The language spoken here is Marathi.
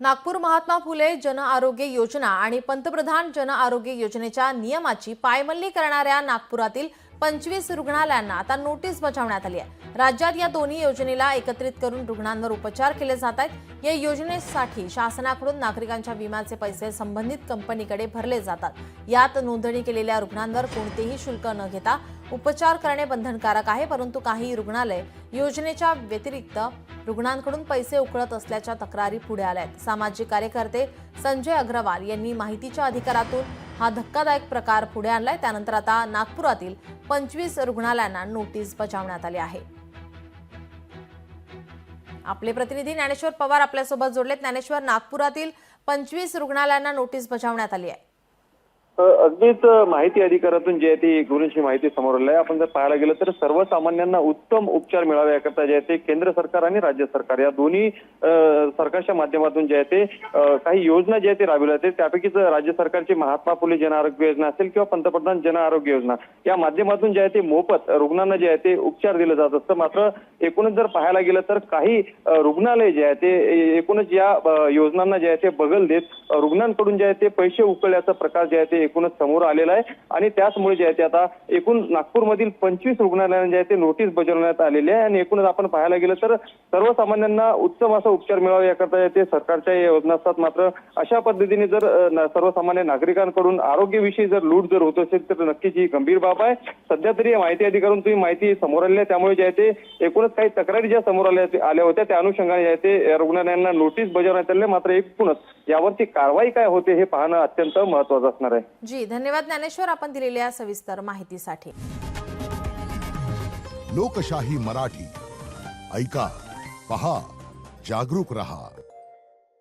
नागपूर महात्मा फुले जन आरोग्य योजना आणि पंतप्रधान जन आरोग्य योजनेच्या नियमाची पायमल्ली करणाऱ्या नागपुरातील 25 रुग्णालयांना आता नोटीस बजावण्यात आली आहे। राज्यात या दोन्ही योजनेला एकत्रित करून रुग्णांवर उपचार केले जात आहेत। या योजनेसाठी शासनाकडून नागरिकांच्या विम्याचे पैसे संबंधित कंपनीकडे भरले जातात। यात नोंदणी केलेल्या रुग्णांवर कोणतेही शुल्क न घेता उपचार करणे बंधनकारक आहे, परंतु काही रुग्णालय योजनेच्या व्यतिरिक्त रुग्णांकडून पैसे उकळत असल्याच्या तक्रारी पुढे आल्या आहेत। सामाजिक कार्यकर्ते संजय अग्रवाल यांनी माहितीच्या अधिकारातून हा धक्कादायक प्रकार पुढे आणलाय। त्यानंतर आता नागपुरातील 25 रुग्णालयांना नोटीस बजावण्यात आली आहे। आपले प्रतिनिधी ज्ञानेश्वर पवार आपल्यासोबत जोडलेत। ज्ञानेश्वर, नागपुरातील 25 रुग्णालयांना नोटीस बजावण्यात आली आहे। अगदीच माहिती अधिकारातून जे आहे ती एकूणची माहिती समोर आली आहे। आपण जर पाहायला गेलं तर सर्वसामान्यांना उत्तम उपचार मिळावे याकरता जे आहे ते केंद्र सरकार आणि राज्य सरकार या दोन्ही सरकारच्या माध्यमातून जे आहे ते काही योजना जे आहे ते राबवल्या जाते। त्यापैकीच राज्य सरकारची महात्मा फुले जन आरोग्य योजना असेल किंवा पंतप्रधान जन आरोग्य योजना या माध्यमातून जे आहे ते मोफत रुग्णांना जे आहे ते उपचार दिले जात असतं। मात्र एकूणच जर पाहायला गेलं तर काही रुग्णालय जे आहे ते एकूणच या योजनांना जे आहे ते बगल देत रुग्णांकडून जे आहे ते पैसे उकळल्याचा प्रकार जे आहे ते एकूणच समोर आलेला आहे। आणि त्याचमुळे जे आहे ते आता एकूण नागपूरमधील 25 रुग्णालयांना जे आहे ते नोटीस बजावण्यात आलेली आहे। आणि एकूणच आपण पाहायला गेलं तर सर्वसामान्यांना उत्तम असा उपचार मिळावा याकरता ते सरकारच्या योजना असतात। मात्र अशा पद्धतीने जर सर्वसामान्य नागरिकांकडून आरोग्याविषयी जर लूट जर होत असेल तर नक्कीच ही गंभीर बाब आहे। सध्या तरी माहिती अधिकारून तुम्ही माहिती समोर आली आहे, त्यामुळे जे आहे ते एकूणच काही तक्रारी ज्या समोर आल्या होत्या त्या अनुषंगाने जे आहे ते रुग्णालयांना नोटीस बजावण्यात आली। मात्र एकूणच यावरती कारवाई काय होते हे पाहणं अत्यंत महत्त्वाचं असणार आहे। जी, धन्यवाद ज्ञानेश्वर, आपण दिलेल्या सविस्तर माहितीसाठी। लोकशाही मराठी ऐका, पहा, जागरूक रहा।